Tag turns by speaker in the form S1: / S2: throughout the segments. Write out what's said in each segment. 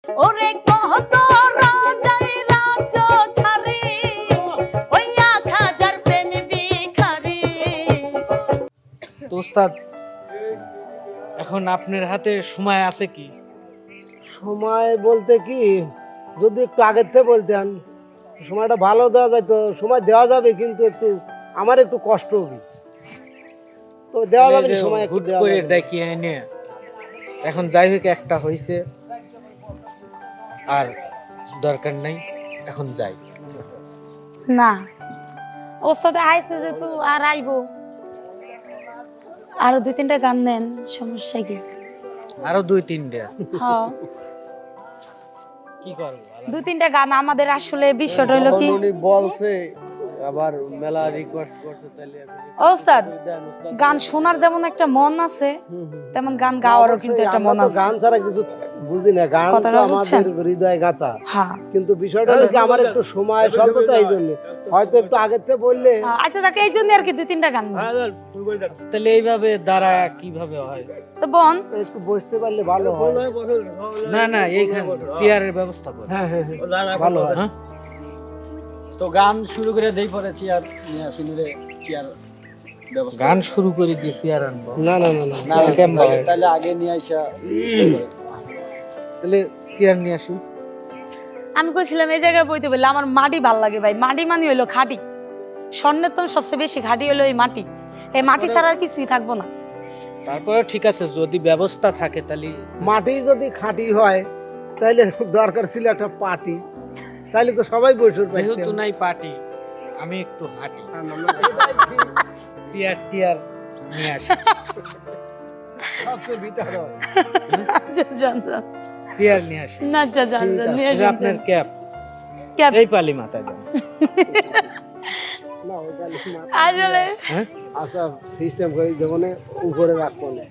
S1: ওরে কত রাজাই রাজ ছাড়ি ওইয়া খাজার প্রেম ভিখারি।
S2: তো ওস্তাদ, এখন আপনার হাতে সময় আছে কি?
S3: সময় বলতে কি, যদি একটু আগের থেকে বলতেন সময়টা ভালো দেওয়া যায়, তো সময় দেওয়া যাবে, কিন্তু একটু আমার একটু কষ্ট হবে। তো দেওয়া যাবে, সময় একটু
S2: হুট
S3: দেওয়া
S2: করে
S3: যাবে।
S2: ডাকি এনে এখন যাই হোক একটা হইছে, আর দরকার নাই, এখন যাই।
S1: না ওস্তাদে আইছে যেহেতু আর আইবো, আরো 2-3টা গান নেন, সমস্যা কি?
S2: আরো 2-3টা
S1: হ্যাঁ
S2: কি করবো?
S1: 2-3টা গান আমাদের আসলে বিষয়টা হলো কি,
S3: উনি বলছে আবার মেলা রিকোয়েস্ট করছে, তাইলে
S1: ওস্তাদ গান শোনার যেমন একটা মন আছে, তেমন গান গাওয়ারও কিন্তু একটা মন আছে।
S3: গান ছাড়া কিছু বুঝি না, গান তো
S1: কথাটা বুঝছেন?
S3: আমাদের হৃদয় গাথা।
S1: হ্যাঁ
S3: কিন্তু বিষয়টা হলো কি, আমার একটু সময় স্বল্পতা, এই জন্য হয়তো একটু আগের থেকে বললে।
S1: আচ্ছা তাকে এই জন্য আর কি 2-3টা গান নেন।
S2: তাহলে এইভাবে দ্বারা কিভাবে হয়?
S1: তো বোন
S3: একটু বসতে পারলে ভালো হয়।
S2: না না, এইখানে চেয়ারের ব্যবস্থা করে।
S3: হ্যাঁ হ্যাঁ হ্যাঁ, ভালো হয়।
S2: হ্যাঁ?
S4: তো গান শুরু করে দেই, পরে চেয়ার নিয়ে আসলে চেয়ার ব্যবস্থা।
S2: গান শুরু করে দিয়ে চেয়ার আনবো?
S3: না না না না,
S4: না
S2: কেমন হয়?
S4: তাহলে আগে নিয়ে আইসা
S2: তাহলে চেয়ার নিয়ে আসি।
S1: আমি কইছিলাম এই জায়গায় বইতে বললে আমার মাটি ভাল লাগে ভাই, মাটি মানে হইলো খাঁটি, স্বর্ণের তো সবচেয়ে বেশি খাঁটি হলো এই মাটি, এই মাটি ছাড়া আর কিছুই থাকবো না।
S2: তারপরে ঠিক আছে, যদি ব্যবস্থা থাকে তাহলে।
S3: মাটি যদি খাঁটি হয় তাহলে দরকার ছিল একটা পার্টি, তাহলে তো সবাই বসে
S2: যেহেতু নাই পার্টি, আমি একটু হাঁটি, চেয়ার টিয়ার নিয়ে আসি।
S3: সবচেয়ে বিটার হয়।
S2: চেয়ার নিয়ে আসি।
S1: না যা জান নিয়ে
S2: এই যে আপনার ক্যাপ,
S1: ক্যাপ
S2: এই পালি মাথায় দেন।
S3: না ওইটা লিখে
S1: আসলে
S2: হ্যাঁ,
S3: আচ্ছা সিস্টেম করে যেমন উপরে রাখবো না।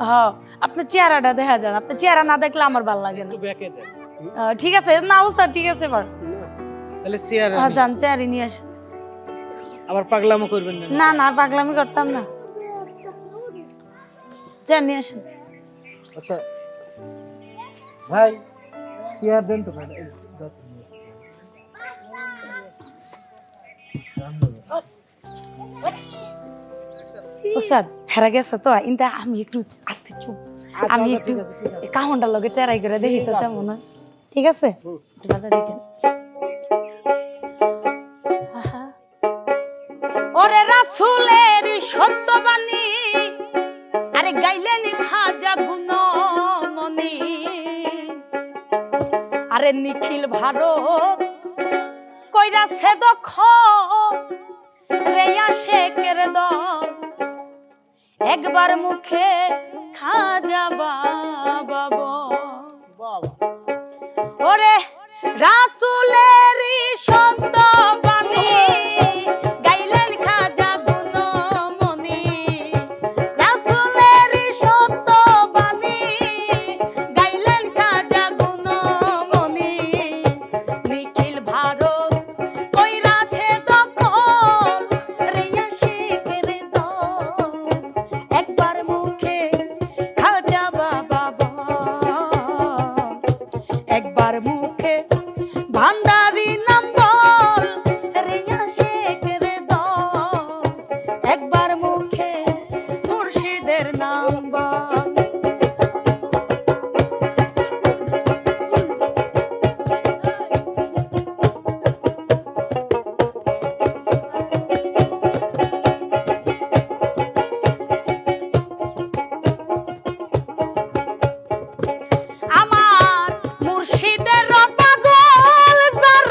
S1: হ্যাঁ আপনার চেহারাটা দেখা যান, আপনার চেহারা না দেখলে আমার ভালো লাগে না।
S2: একটু ব্যাকে দেন।
S1: ঠিক আছে না স্যার, ঠিক আছে এবার
S2: তাহলে চেয়ার
S1: যান চেয়ারই নিয়ে আসেন।
S2: আবার পাগলামো করবেন না।
S1: না না পাগলামি করতাম না, চেয়ার নিয়ে আসেন।
S2: আচ্ছা ভাই, চেয়ার দেন তো ভাই।
S1: ওস্তাদ হেরা গেছে তো, ইন্দা আমি একটু আস্তে চুপ,
S3: আচ্ছা,
S1: আমি
S3: আচ্ছা,
S1: একটু
S3: ঠিক আছে, ঠিক আছে।
S1: কাহনটার লগে চেরাই করে দেখি তো তেমন হয়। ঠিক আছে একটু বাজা দেখেন। আহা। ওরে রাসূলের সত্যবাণী আরে গাইলেন খাজা গুণমণি, আরে নিখিল ভারত কইরাছে দখল রে আশেকের দল, একবার মুখে খাজা বাবা বল। ওরে রাসূলেরই সত্যবাণী গাইলেন খাজা গুণমণি, রাসূলেরই সত্যবাণী গাইলেন খাজা গুণমণি, নিখিল ভারত কইরাছে দখল রে আশিকের দল, একবার মুখে খাজা বাবা বল, একবার মুখে ভান্ডারি নাম বল রে আশিকের দল, একবার মুখে মুর্শিদের নাম বল। আমার মুর্শিদের পাগল যার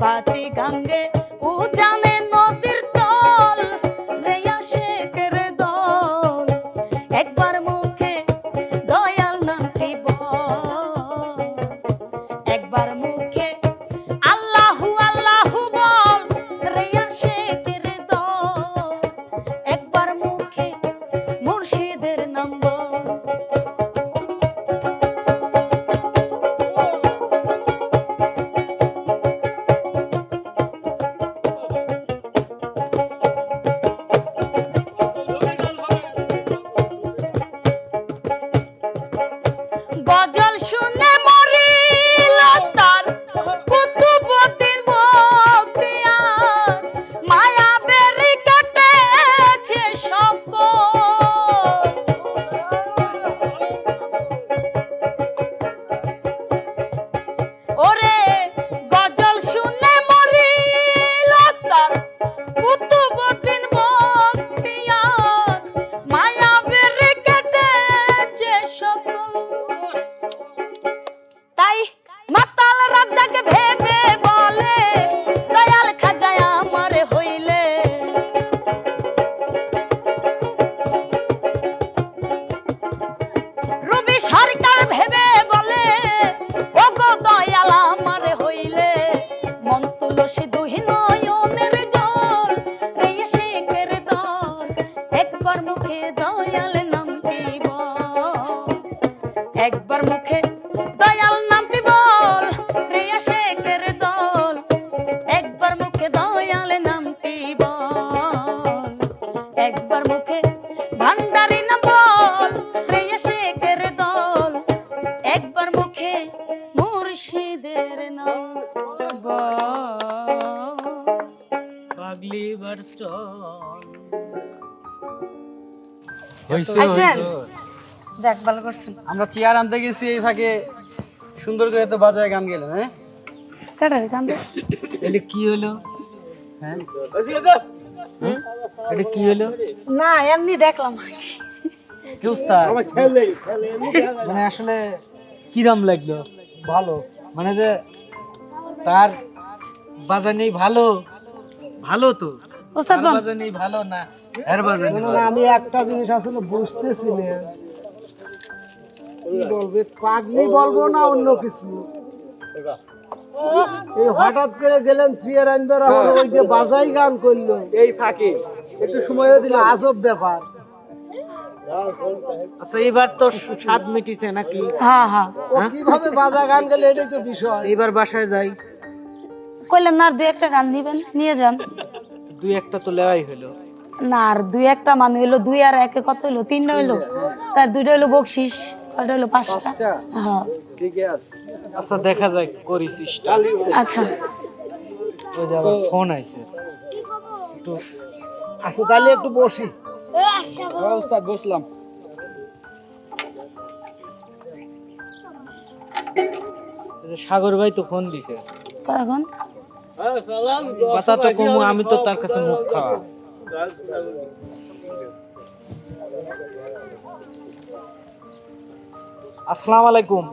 S1: পাটি গাঙ্গে উজানে নদীর তল রে আশেকের দল একবার মুখে দয়াল নামটি বল একবার মুখে আল্লাহু আল্লাহু বল রে আশেকের দল একবার মুখে মুর্শিদের নাম বল গজল শুনে মরিল তার কুতুবউদ্দিন বখতিয়ার মায়া বেরি কেটেছে সকল ওরে গজল শুনে মরিল তার কুতুবউদ্দিন বখতিয়ার মায়া বেরি কেটেছে সকল তাই মাতাল রাজাকে ভেবে বলে দয়াল খাজায় আমার হইলে রবি সরকার ভেবে বলে ওগো দয়াল আমার হইলে মন তুলসী দুহি নয়নের জল রে শেখের দল একবার মুখে দয়াল নামটি বল একবার মুখে দয়াল নামটি বল রিয়া শেখের দল একবার মুখে দয়াল নামটি বল একবার মুখে ভান্ডারি নাম বল রিয়া শেখের দল একবার মুখে মুর্শিদের নাম বল
S2: পাগলি বার চল
S1: আইছেন? যাক ভালো করছেন
S4: আমরা চেয়ার আনতে গেছি এই ফাঁকে সুন্দর করে তো বাজায় গান গেলেন, হ্যাঁ?
S1: কাটারে কান্দে
S2: এটা কি হলো? হ্যাঁ এটা কি হলো?
S1: না এমনি দেখলাম
S2: কি উস্তাদ? মানে আসলে কিরাম লাগলো?
S3: ভালো।
S2: মানে যে তার বাজানি ভালো ভালো তো
S1: ওস্তাদ
S2: তার
S1: বল
S2: বাজানি ভালো না এর বাজানি
S3: না,
S2: ভালো?
S3: আমি একটা জিনিস আসলে বুঝতেছি না, কি বলবে, পাগলি বলবো না অন্য কিছু। এই হঠাৎ করে গেলেন চেয়ার আনবার, আবার ওই যে বাজাই গান করলো,
S4: এই ফাঁকে একটু সময়ও
S3: দিলে আজব ব্যাপার।
S2: আচ্ছা এবার তো স্বাদ মিটিছে নাকি?
S1: হ্যাঁ হ্যাঁ
S3: ও কিভাবে বাজা গান গেলে এটাই তো বিষয়।
S2: এবার বাসায় যাই,
S1: কইলেন না আর দুই একটা গান নিবেন নিয়ে যান
S2: দুই একটা তো লেওয়াই হলো।
S1: না আর দুই একটা মানে হইলো দুই আর একে কত হইলো তিনটা হইলো তার দুইটা হইলো বকশিস কয়টা হইলো পাঁচটা হ্যাঁ
S4: ঠিক আছে।
S2: আচ্ছা দেখা যাক করি চেষ্টা।
S1: আচ্ছা
S2: ওই যে আবার ফোন আইছে একটু
S3: আচ্ছা তাহলে একটু বসি।
S4: হ্যাঁ উস্তাদ, বসলাম।
S2: এই যে সাগর ভাই তো ফোন দিছে,
S1: এখন
S2: কথা তো কমু, আমি তো তার কাছে মুখ খাওয়া। আসসালামু আলাইকুম।